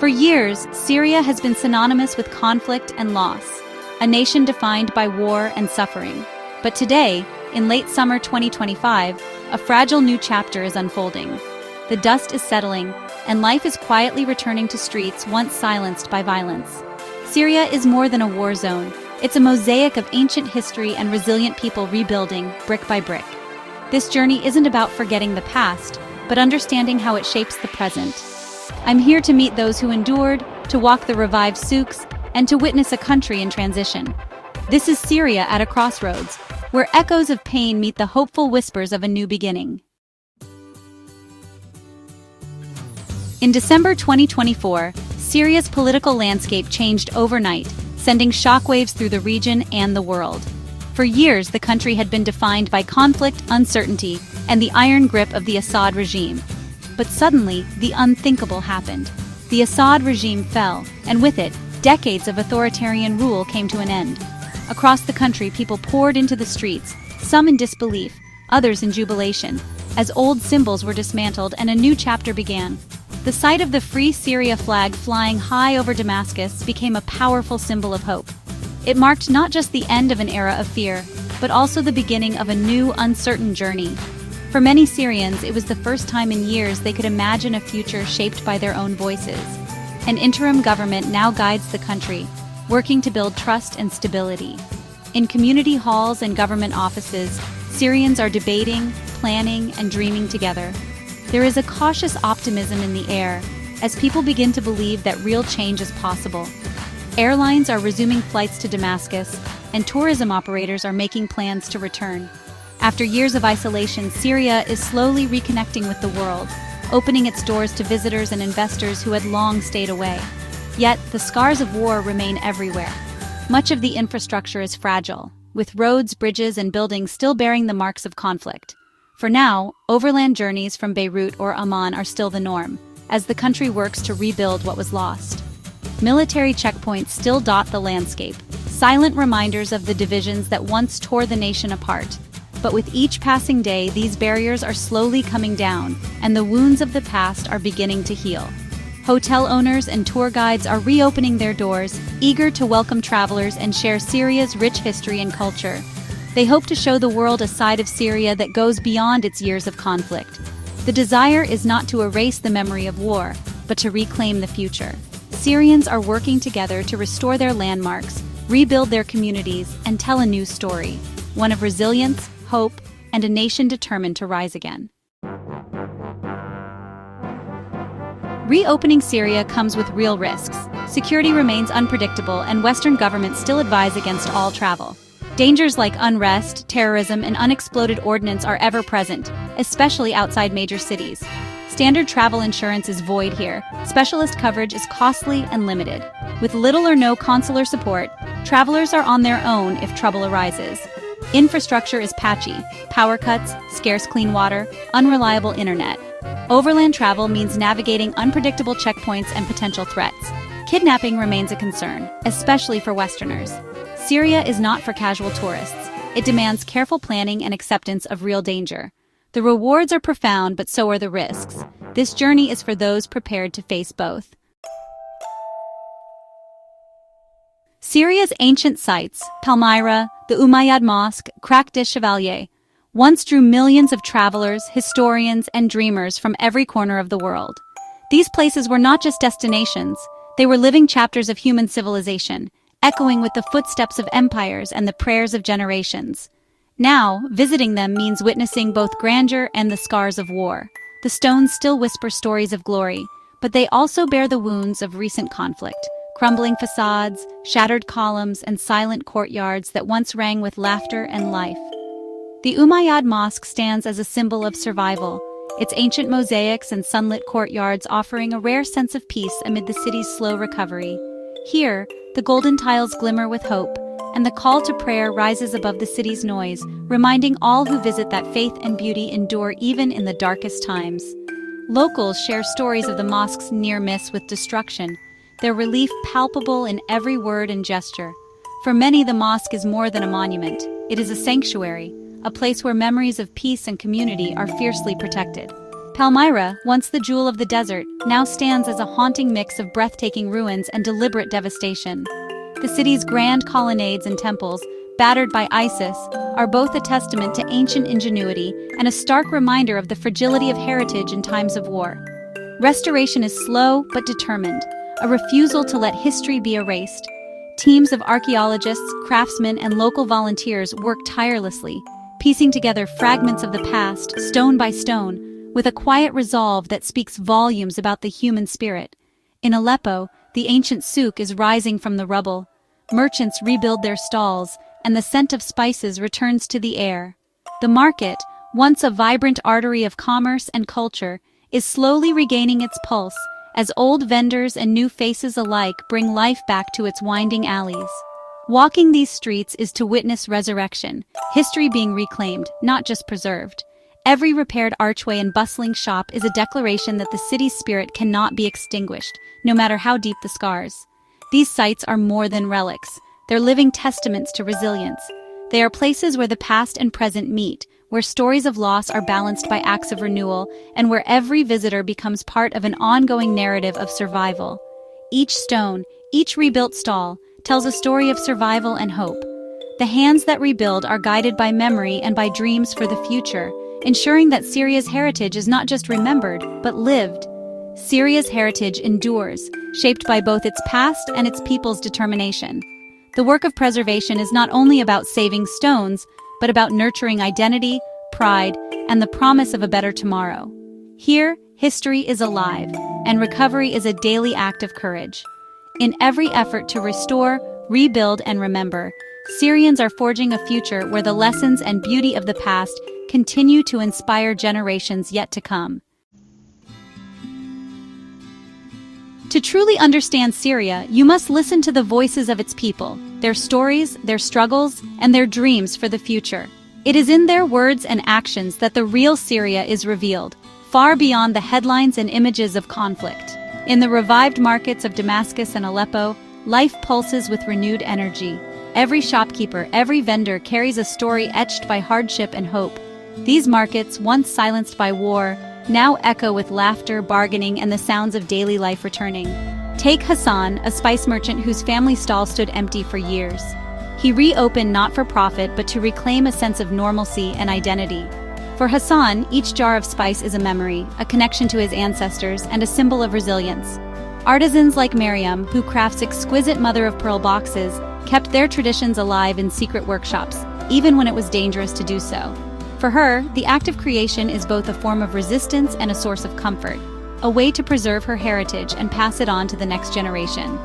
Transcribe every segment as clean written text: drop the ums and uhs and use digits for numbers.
For years, Syria has been synonymous with conflict and loss, a nation defined by war and suffering. But today, in late summer 2025, a fragile new chapter is unfolding. The dust is settling, and life is quietly returning to streets once silenced by violence. Syria is more than a war zone. It's a mosaic of ancient history and resilient people rebuilding, brick by brick. This journey isn't about forgetting the past, but understanding how it shapes the present. I'm here to meet those who endured, to walk the revived souks, and to witness a country in transition. This is Syria at a crossroads, where echoes of pain meet the hopeful whispers of a new beginning. In December 2024, Syria's political landscape changed overnight, sending shockwaves through the region and the world. For years, the country had been defined by conflict, uncertainty, and the iron grip of the Assad regime. But suddenly, the unthinkable happened. The Assad regime fell, and with it, decades of authoritarian rule came to an end. Across the country, people poured into the streets, some in disbelief, others in jubilation, as old symbols were dismantled and a new chapter began. The sight of the Free Syria flag flying high over Damascus became a powerful symbol of hope. It marked not just the end of an era of fear, but also the beginning of a new, uncertain journey. For many Syrians, it was the first time in years they could imagine a future shaped by their own voices. An interim government now guides the country, working to build trust and stability. In community halls and government offices, Syrians are debating, planning, and dreaming together. There is a cautious optimism in the air, as people begin to believe that real change is possible. Airlines are resuming flights to Damascus, and tourism operators are making plans to return. After years of isolation, Syria is slowly reconnecting with the world, opening its doors to visitors and investors who had long stayed away. Yet, the scars of war remain everywhere. Much of the infrastructure is fragile, with roads, bridges, and buildings still bearing the marks of conflict. For now, overland journeys from Beirut or Amman are still the norm, as the country works to rebuild what was lost. Military checkpoints still dot the landscape, silent reminders of the divisions that once tore the nation apart. But with each passing day, these barriers are slowly coming down, and the wounds of the past are beginning to heal. Hotel owners and tour guides are reopening their doors, eager to welcome travelers and share Syria's rich history and culture. They hope to show the world a side of Syria that goes beyond its years of conflict. The desire is not to erase the memory of war, but to reclaim the future. Syrians are working together to restore their landmarks, rebuild their communities, and tell a new story, one of resilience, hope, and a nation determined to rise again. Reopening Syria comes with real risks. Security remains unpredictable, and Western governments still advise against all travel. Dangers like unrest, terrorism, and unexploded ordnance are ever present, especially outside major cities. Standard travel insurance is void here. Specialist coverage is costly and limited. With little or no consular support, travelers are on their own if trouble arises. Infrastructure is patchy: power cuts, scarce clean water, unreliable internet. Overland travel means navigating unpredictable checkpoints and potential threats. Kidnapping remains a concern, especially for Westerners. Syria is not for casual tourists. It demands careful planning and acceptance of real danger. The rewards are profound, but so are the risks. This journey is for those prepared to face both. Syria's ancient sites, Palmyra, the Umayyad Mosque, Crac des Chevaliers, once drew millions of travelers, historians, and dreamers from every corner of the world. These places were not just destinations, they were living chapters of human civilization, echoing with the footsteps of empires and the prayers of generations. Now, visiting them means witnessing both grandeur and the scars of war. The stones still whisper stories of glory, but they also bear the wounds of recent conflict. Crumbling facades, shattered columns, and silent courtyards that once rang with laughter and life. The Umayyad Mosque stands as a symbol of survival, its ancient mosaics and sunlit courtyards offering a rare sense of peace amid the city's slow recovery. Here, the golden tiles glimmer with hope, and the call to prayer rises above the city's noise, reminding all who visit that faith and beauty endure even in the darkest times. Locals share stories of the mosque's near miss with destruction, their relief palpable in every word and gesture. For many, the mosque is more than a monument. It is a sanctuary, a place where memories of peace and community are fiercely protected. Palmyra, once the jewel of the desert, now stands as a haunting mix of breathtaking ruins and deliberate devastation. The city's grand colonnades and temples, battered by ISIS, are both a testament to ancient ingenuity and a stark reminder of the fragility of heritage in times of war. Restoration is slow but determined, a refusal to let history be erased. Teams of archaeologists, craftsmen, and local volunteers work tirelessly, piecing together fragments of the past, stone by stone, with a quiet resolve that speaks volumes about the human spirit. In Aleppo, the ancient souk is rising from the rubble. Merchants rebuild their stalls, and the scent of spices returns to the air. The market, once a vibrant artery of commerce and culture, is slowly regaining its pulse as old vendors and new faces alike bring life back to its winding alleys. Walking these streets is to witness resurrection, history being reclaimed, not just preserved. Every repaired archway and bustling shop is a declaration that the city's spirit cannot be extinguished, no matter how deep the scars. These sites are more than relics. They're living testaments to resilience. They are places where the past and present meet, where stories of loss are balanced by acts of renewal, and where every visitor becomes part of an ongoing narrative of survival. Each stone, each rebuilt stall, tells a story of survival and hope. The hands that rebuild are guided by memory and by dreams for the future, ensuring that Syria's heritage is not just remembered, but lived. Syria's heritage endures, shaped by both its past and its people's determination. The work of preservation is not only about saving stones, but about nurturing identity, pride, and the promise of a better tomorrow. Here, history is alive, and recovery is a daily act of courage. In every effort to restore, rebuild, and remember, Syrians are forging a future where the lessons and beauty of the past continue to inspire generations yet to come. To truly understand Syria, you must listen to the voices of its people, their stories, their struggles, and their dreams for the future. It is in their words and actions that the real Syria is revealed, far beyond the headlines and images of conflict. In the revived markets of Damascus and Aleppo, life pulses with renewed energy. Every shopkeeper, every vendor carries a story etched by hardship and hope. These markets, once silenced by war, now echo with laughter, bargaining, and the sounds of daily life returning. Take Hassan, a spice merchant whose family stall stood empty for years. He reopened not for profit but to reclaim a sense of normalcy and identity. For Hassan, each jar of spice is a memory, a connection to his ancestors, and a symbol of resilience. Artisans like Miriam, who crafts exquisite mother-of-pearl boxes, kept their traditions alive in secret workshops, even when it was dangerous to do so. For her, the act of creation is both a form of resistance and a source of comfort, a way to preserve her heritage and pass it on to the next generation.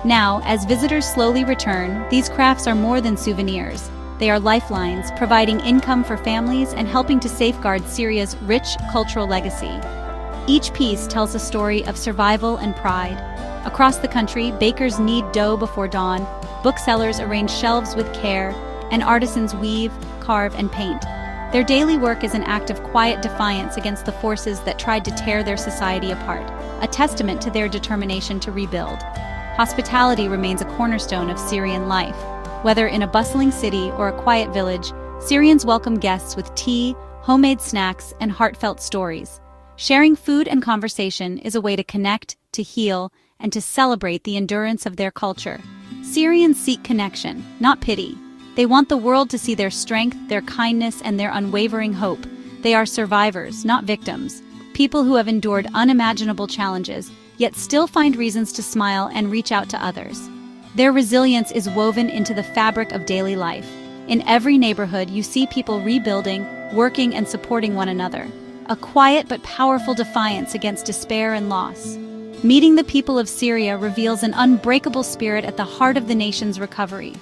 Now, as visitors slowly return, these crafts are more than souvenirs. They are lifelines, providing income for families and helping to safeguard Syria's rich cultural legacy. Each piece tells a story of survival and pride. Across the country, bakers knead dough before dawn, booksellers arrange shelves with care, and artisans weave, carve, and paint. Their daily work is an act of quiet defiance against the forces that tried to tear their society apart, a testament to their determination to rebuild. Hospitality remains a cornerstone of Syrian life. Whether in a bustling city or a quiet village, Syrians welcome guests with tea, homemade snacks, and heartfelt stories. Sharing food and conversation is a way to connect, to heal, and to celebrate the endurance of their culture. Syrians seek connection, not pity. They want the world to see their strength, their kindness, and their unwavering hope. They are survivors, not victims. People who have endured unimaginable challenges, yet still find reasons to smile and reach out to others. Their resilience is woven into the fabric of daily life. In every neighborhood, you see people rebuilding, working, and supporting one another. A quiet but powerful defiance against despair and loss. Meeting the people of Syria reveals an unbreakable spirit at the heart of the nation's recovery.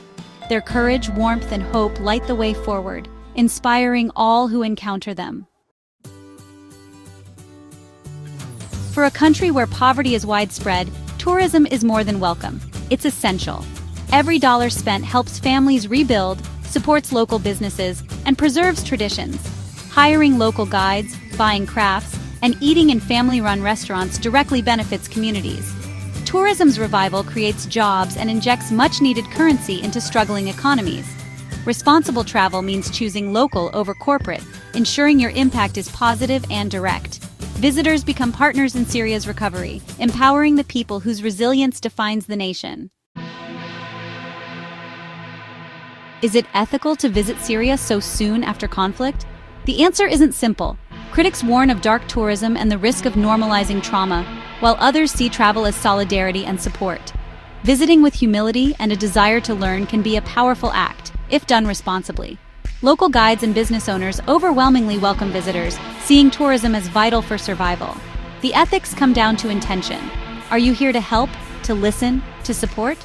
Their courage, warmth, and hope light the way forward, inspiring all who encounter them. For a country where poverty is widespread, tourism is more than welcome. It's essential. Every dollar spent helps families rebuild, supports local businesses, and preserves traditions. Hiring local guides, buying crafts, and eating in family-run restaurants directly benefits communities. Tourism's revival creates jobs and injects much-needed currency into struggling economies. Responsible travel means choosing local over corporate, ensuring your impact is positive and direct. Visitors become partners in Syria's recovery, empowering the people whose resilience defines the nation. Is it ethical to visit Syria so soon after conflict? The answer isn't simple. Critics warn of dark tourism and the risk of normalizing trauma, while others see travel as solidarity and support. Visiting with humility and a desire to learn can be a powerful act, if done responsibly. Local guides and business owners overwhelmingly welcome visitors, seeing tourism as vital for survival. The ethics come down to intention. Are you here to help, to listen, to support?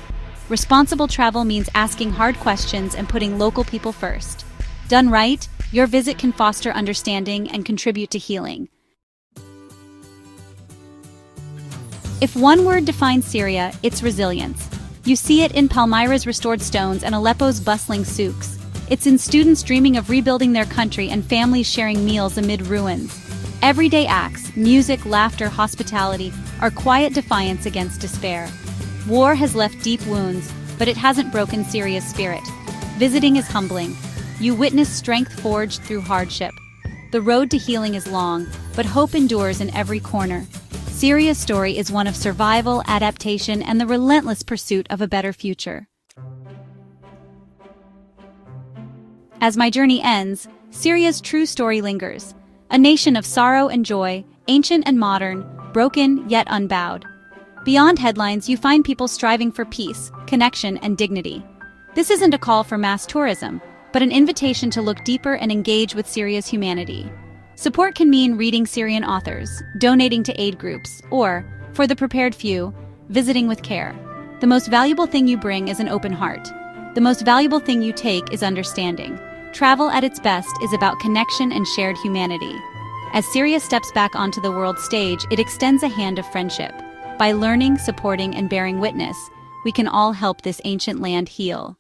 Responsible travel means asking hard questions and putting local people first. Done right, your visit can foster understanding and contribute to healing. If one word defines Syria, it's resilience. You see it in Palmyra's restored stones and Aleppo's bustling souks. It's in students dreaming of rebuilding their country and families sharing meals amid ruins. Everyday acts, music, laughter, hospitality, are quiet defiance against despair. War has left deep wounds, but it hasn't broken Syria's spirit. Visiting is humbling. You witness strength forged through hardship. The road to healing is long, but hope endures in every corner. Syria's story is one of survival, adaptation, and the relentless pursuit of a better future. As my journey ends, Syria's true story lingers. A nation of sorrow and joy, ancient and modern, broken yet unbowed. Beyond headlines, you find people striving for peace, connection, and dignity. This isn't a call for mass tourism, but an invitation to look deeper and engage with Syria's humanity. Support can mean reading Syrian authors, donating to aid groups, or, for the prepared few, visiting with care. The most valuable thing you bring is an open heart. The most valuable thing you take is understanding. Travel at its best is about connection and shared humanity. As Syria steps back onto the world stage, it extends a hand of friendship. By learning, supporting, and bearing witness, we can all help this ancient land heal.